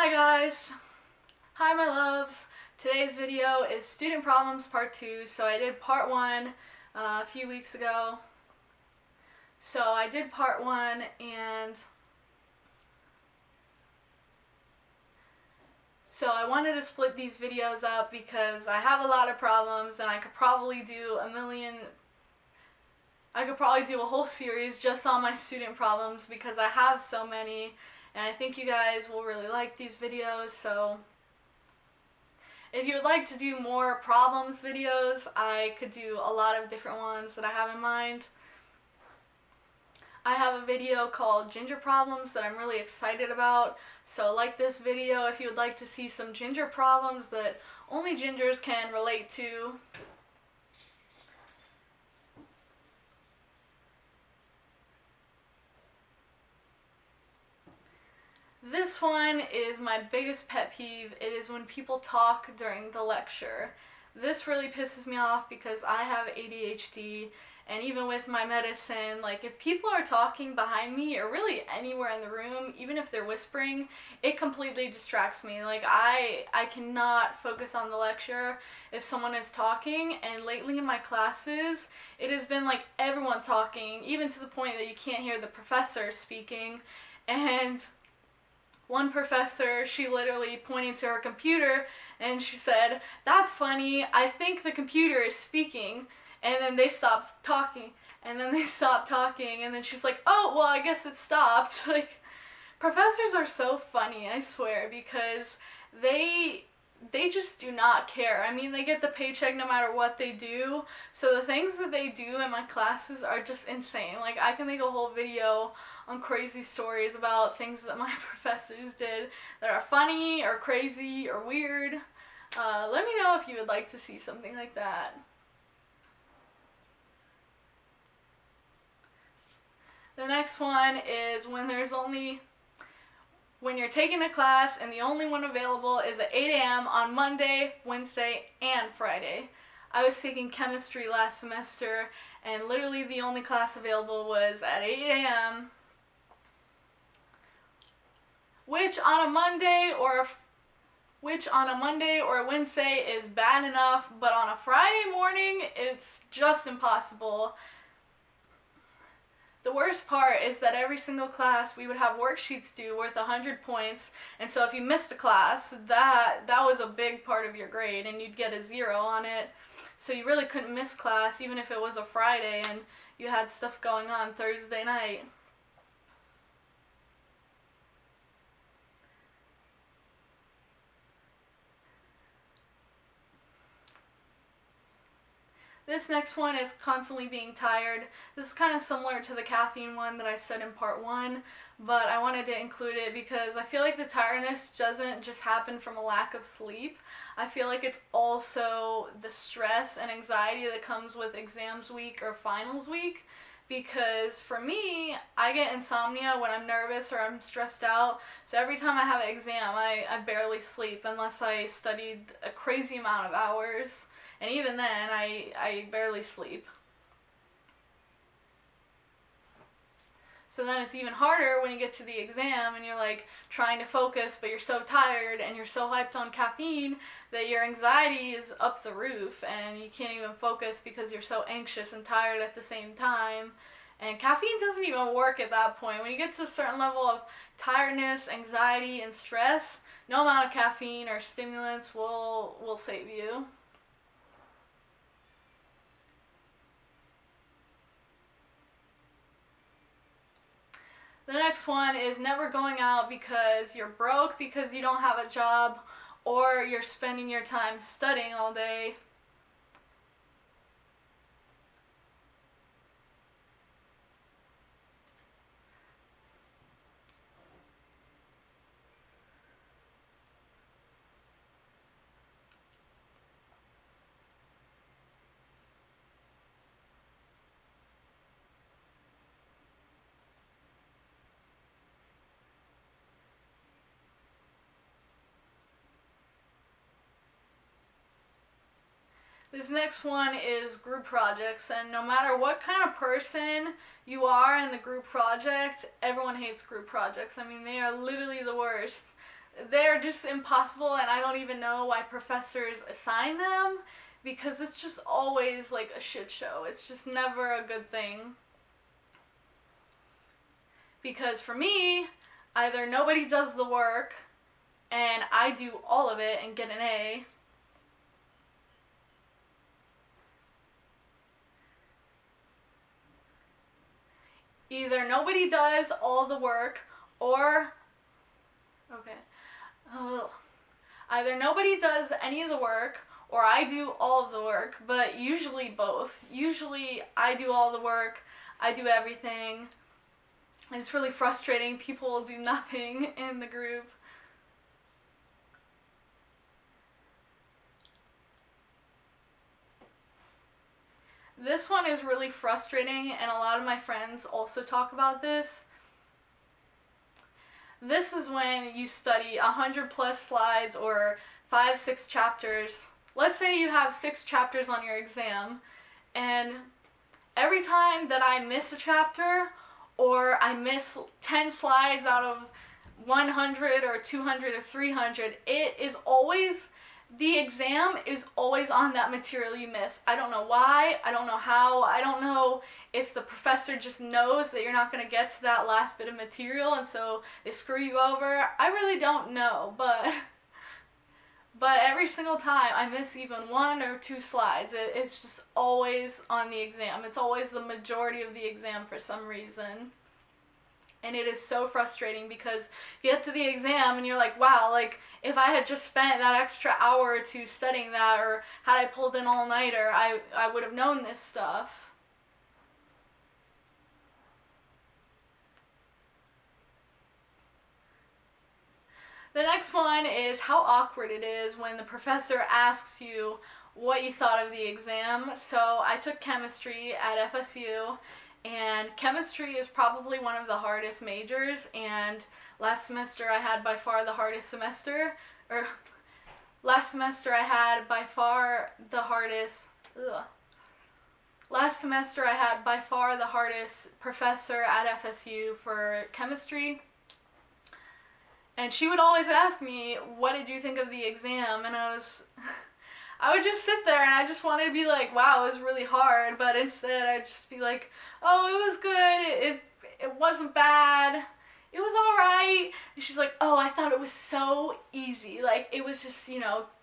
Hi guys! Hi my loves! Today's video is Student Problems Part 2. So I did Part 1 a few weeks ago. So I did Part 1 and so I wanted to split these videos up because I have a lot of problems and I could probably do a whole series just on my student problems because I have so many and I think you guys will really like these videos. So if you would like to do more problems videos, I could do a lot of different ones that I have in mind. I have a video called Ginger Problems that I'm really excited about. So like this video if you would like to see some ginger problems that only gingers can relate to. This one is my biggest pet peeve. It is when people talk during the lecture. This really pisses me off because I have ADHD, and even with my medicine, like if people are talking behind me or really anywhere in the room, even if they're whispering, it completely distracts me. Like I cannot focus on the lecture if someone is talking, and lately in my classes, it has been like everyone talking, even to the point that you can't hear the professor speaking. And one professor, she literally pointed to her computer and she said, "That's funny, I think the computer is speaking." And then they stopped talking. And then they stopped talking. And then she's like, "Oh, well, I guess it stopped." Like, professors are so funny, I swear, because they just do not care. I mean, they get the paycheck no matter what they do. So the things that they do in my classes are just insane. Like, I can make a whole video on crazy stories about things that my professors did that are funny or crazy or weird. Let me know if you would like to see something like that. The next one is when you're taking a class and the only one available is at 8 a.m. on Monday, Wednesday, and Friday. I was taking chemistry last semester and literally the only class available was at 8 a.m. Which on a Monday or a Wednesday is bad enough, but on a Friday morning, it's just impossible. The worst part is that every single class we would have worksheets due worth 100 points, and so if you missed a class, that was a big part of your grade, and you'd get a 0 on it. So you really couldn't miss class, even if it was a Friday and you had stuff going on Thursday night. This next one is constantly being tired. This is kind of similar to the caffeine one that I said in part 1, but I wanted to include it because I feel like the tiredness doesn't just happen from a lack of sleep. I feel like it's also the stress and anxiety that comes with exams week or finals week. Because for me, I get insomnia when I'm nervous or I'm stressed out. So every time I have an exam, I barely sleep unless I studied a crazy amount of hours. And even then, I barely sleep. So then it's even harder when you get to the exam and you're like trying to focus, but you're so tired and you're so hyped on caffeine that your anxiety is up the roof and you can't even focus because you're so anxious and tired at the same time. And caffeine doesn't even work at that point. When you get to a certain level of tiredness, anxiety, and stress, no amount of caffeine or stimulants will save you. The next one is never going out because you're broke, because you don't have a job, or you're spending your time studying all day. This next one is group projects, and no matter what kind of person you are in the group project, everyone hates group projects. I mean, they are literally the worst. they're just impossible, and I don't even know why professors assign them, because it's just always like a shit show. It's just never a good thing. Because for me, either nobody does the work and I do all of it and get an A, either nobody does all the work, or okay, ugh. Either nobody does any of the work or I do all of the work, but usually both. Usually I do all the work, I do everything, and it's really frustrating. People will do nothing in the group. This one is really frustrating, and a lot of my friends also talk about this. This is when you study 100 plus slides or 5-6 chapters. Let's say you have 6 chapters on your exam, and every time that I miss a chapter or I miss 10 slides out of 100 or 200 or 300, the exam is always on that material you miss. I don't know why, I don't know how, I don't know if the professor just knows that you're not going to get to that last bit of material and so they screw you over. I really don't know, but every single time I miss even 1 or 2 slides, it's just always on the exam. It's always the majority of the exam for some reason. And it is so frustrating because you get to the exam and you're like, wow, like if I had just spent that extra hour or 2 studying that, or had I pulled an all-nighter, I would have known this stuff. The next one is how awkward it is when the professor asks you what you thought of the exam. So I took chemistry at FSU, and chemistry is probably one of the hardest majors, and last semester I had by far the hardest semester, or last semester I had by far the hardest, last semester I had by far the hardest professor at FSU for chemistry. And she would always ask me, what did you think of the exam? And I would just sit there and I just wanted to be like, wow, it was really hard. But instead I'd just be like, oh, it was good. It wasn't bad. It was all right. And she's like, oh, I thought it was so easy. Like, it was just,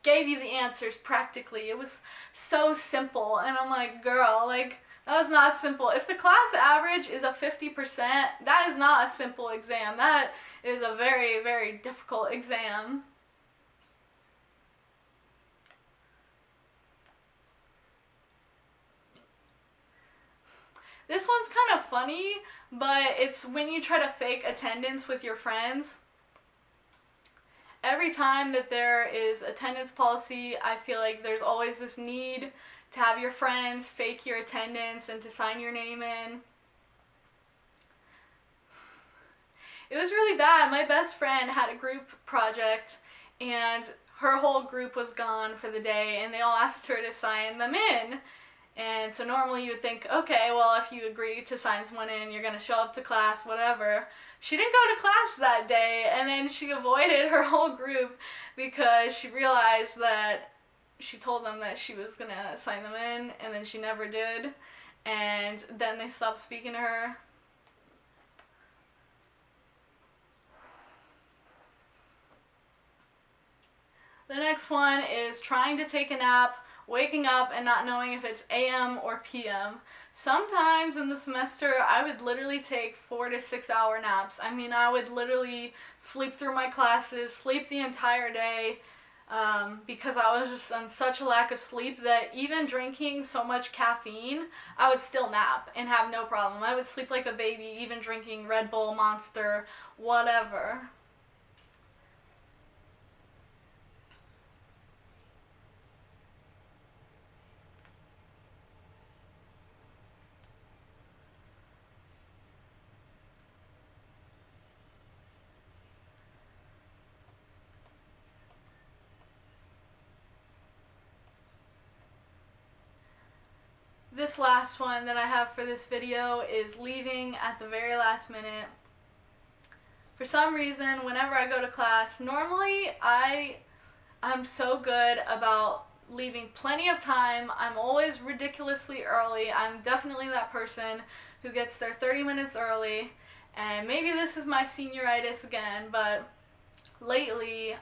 gave you the answers practically. It was so simple. And I'm like, girl, like, that was not simple. If the class average is a 50%, that is not a simple exam. That is a very, very difficult exam. This one's kind of funny, but it's when you try to fake attendance with your friends. Every time that there is attendance policy, I feel like there's always this need to have your friends fake your attendance and to sign your name in. It was really bad. My best friend had a group project and her whole group was gone for the day and they all asked her to sign them in. And so normally you would think, okay, well, if you agree to sign someone in, you're going to show up to class, whatever. She didn't go to class that day, and then she avoided her whole group because she realized that she told them that she was going to sign them in, and then she never did. And then they stopped speaking to her. The next one is trying to take a nap, waking up and not knowing if it's AM or PM. Sometimes in the semester, I would literally take 4 to 6 hour naps. I mean, I would literally sleep through my classes, sleep the entire day, because I was just on such a lack of sleep that even drinking so much caffeine, I would still nap and have no problem. I would sleep like a baby, even drinking Red Bull, Monster, whatever. This last one that I have for this video is leaving at the very last minute. For some reason, whenever I go to class, normally I'm so good about leaving plenty of time. I'm always ridiculously early. I'm definitely that person who gets there 30 minutes early. And maybe this is my senioritis again, but lately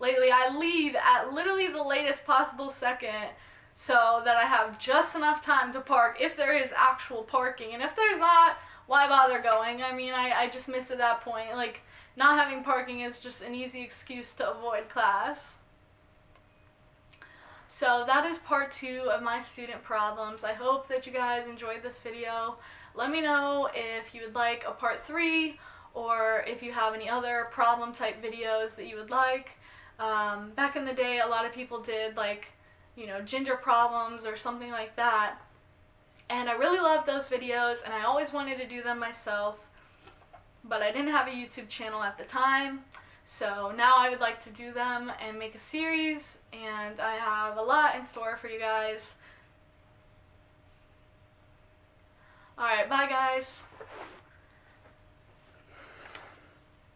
I leave at literally the latest possible second so that I have just enough time to park if there is actual parking. And if there's not, why bother going? I mean, I just miss at that point. Like, not having parking is just an easy excuse to avoid class. So that is part 2 of my student problems. I hope that you guys enjoyed this video. Let me know if you would like a part 3 or if you have any other problem type videos that you would like. Back in the day, a lot of people did like, ginger problems or something like that. And I really loved those videos and I always wanted to do them myself, but I didn't have a YouTube channel at the time. So now I would like to do them and make a series, and I have a lot in store for you guys. Alright, bye guys.